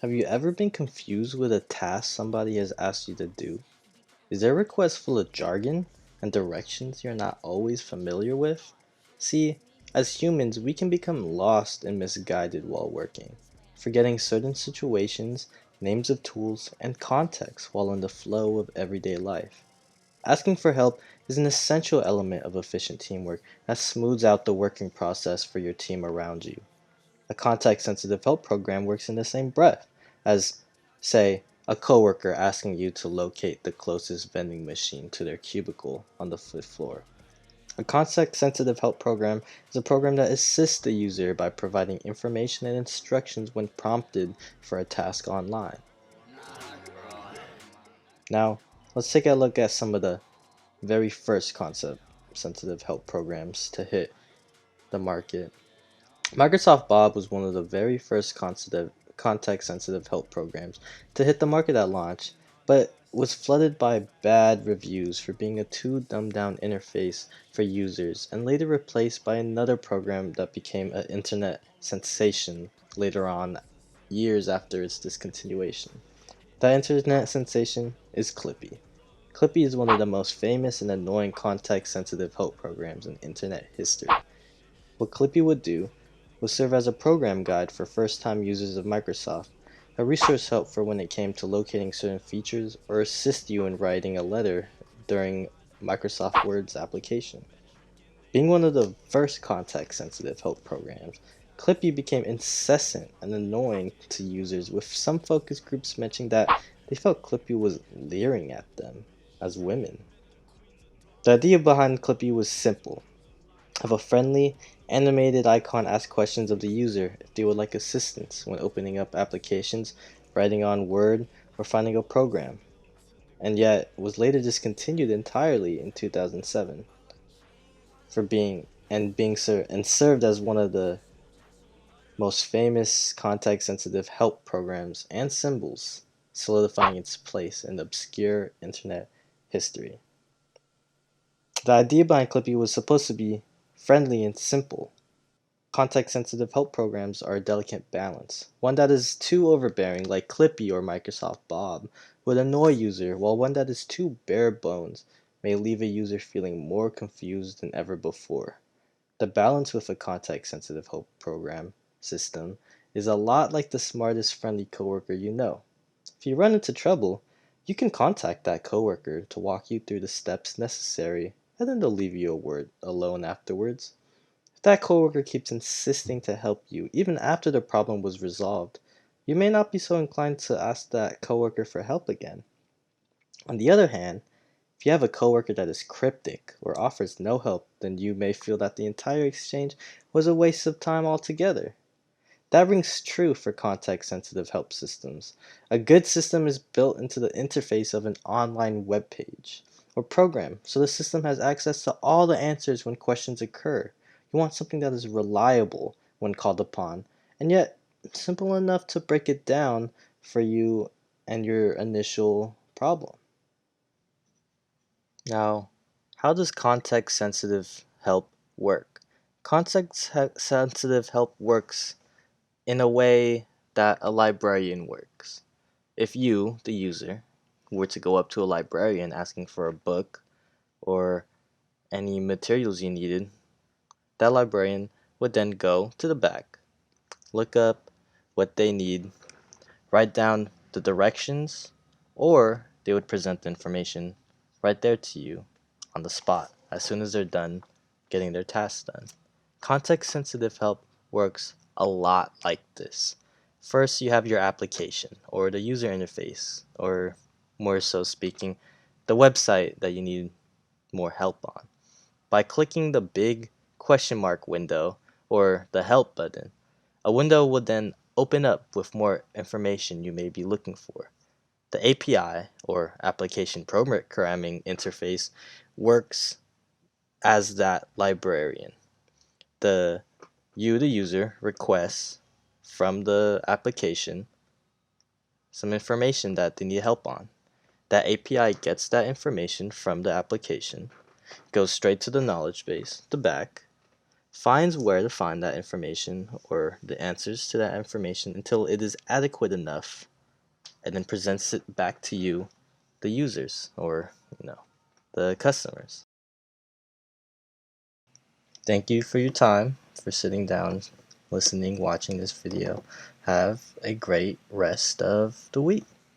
Have you ever been confused with a task somebody has asked you to do? Is their request full of jargon and directions you're not always familiar with? See, as humans, we can become lost and misguided while working, forgetting certain situations, names of tools, and context while in the flow of everyday life. Asking for help is an essential element of efficient teamwork that smooths out the working process for your team around you. A context-sensitive help program works in the same breath as, say, a coworker asking you to locate the closest vending machine to their cubicle on the fifth floor. A context-sensitive help program is a program that assists the user by providing information and instructions when prompted for a task online. Now, let's take a look at some of the very first concept-sensitive help programs to hit the market. Microsoft Bob was one of the very first context-sensitive help programs to hit the market at launch, but was flooded by bad reviews for being a too dumbed-down interface for users, and later replaced by another program that became an internet sensation later on, years after its discontinuation. That internet sensation is Clippy. Clippy is one of the most famous and annoying context-sensitive help programs in internet history. What Clippy would do was serve as a program guide for first-time users of Microsoft, a resource help for when it came to locating certain features, or assist you in writing a letter during Microsoft Word's application. Being one of the first context-sensitive help programs, Clippy became incessant and annoying to users, with some focus groups mentioning that they felt Clippy was leering at them as women. The idea behind Clippy was simple: have a friendly, animated icon ask questions of the user if they would like assistance when opening up applications, writing on Word, or finding a program, and yet was later discontinued entirely in 2007 for being served as one of the most famous context-sensitive help programs and symbols, solidifying its place in obscure internet history. The idea behind Clippy was supposed to be friendly and simple. Context-sensitive help programs are a delicate balance. One that is too overbearing, like Clippy or Microsoft Bob, would annoy a user, while one that is too bare bones may leave a user feeling more confused than ever before. The balance with a context-sensitive help program system is a lot like the smartest friendly coworker you know. If you run into trouble, you can contact that coworker to walk you through the steps necessary, and then they'll leave you a word alone afterwards. If that coworker keeps insisting to help you even after the problem was resolved, you may not be so inclined to ask that coworker for help again. On the other hand, if you have a coworker that is cryptic or offers no help, then you may feel that the entire exchange was a waste of time altogether. That rings true for context-sensitive help systems. A good system is built into the interface of an online web page or program, so the system has access to all the answers when questions occur. You want something that is reliable when called upon, and yet simple enough to break it down for you and your initial problem. Now, how does context-sensitive help work? Context-sensitive help works in a way that a librarian works. If you, the user, were to go up to a librarian asking for a book or any materials you needed, that librarian would then go to the back, look up what they need, write down the directions, or they would present the information right there to you on the spot as soon as they're done getting their tasks done. Context sensitive help works a lot like this. First, you have your application or the user interface, or more so speaking, the website that you need more help on. By clicking the big question mark window or the help button, a window would then open up with more information you may be looking for. The API, or Application Programming Interface, works as that librarian. The user, requests from the application some information that they need help on. That API gets that information from the application, goes straight to the knowledge base, the back, finds where to find that information or the answers to that information until it is adequate enough, and then presents it back to you, the users, or the customers. Thank you for your time, for sitting down, listening, watching this video. Have a great rest of the week.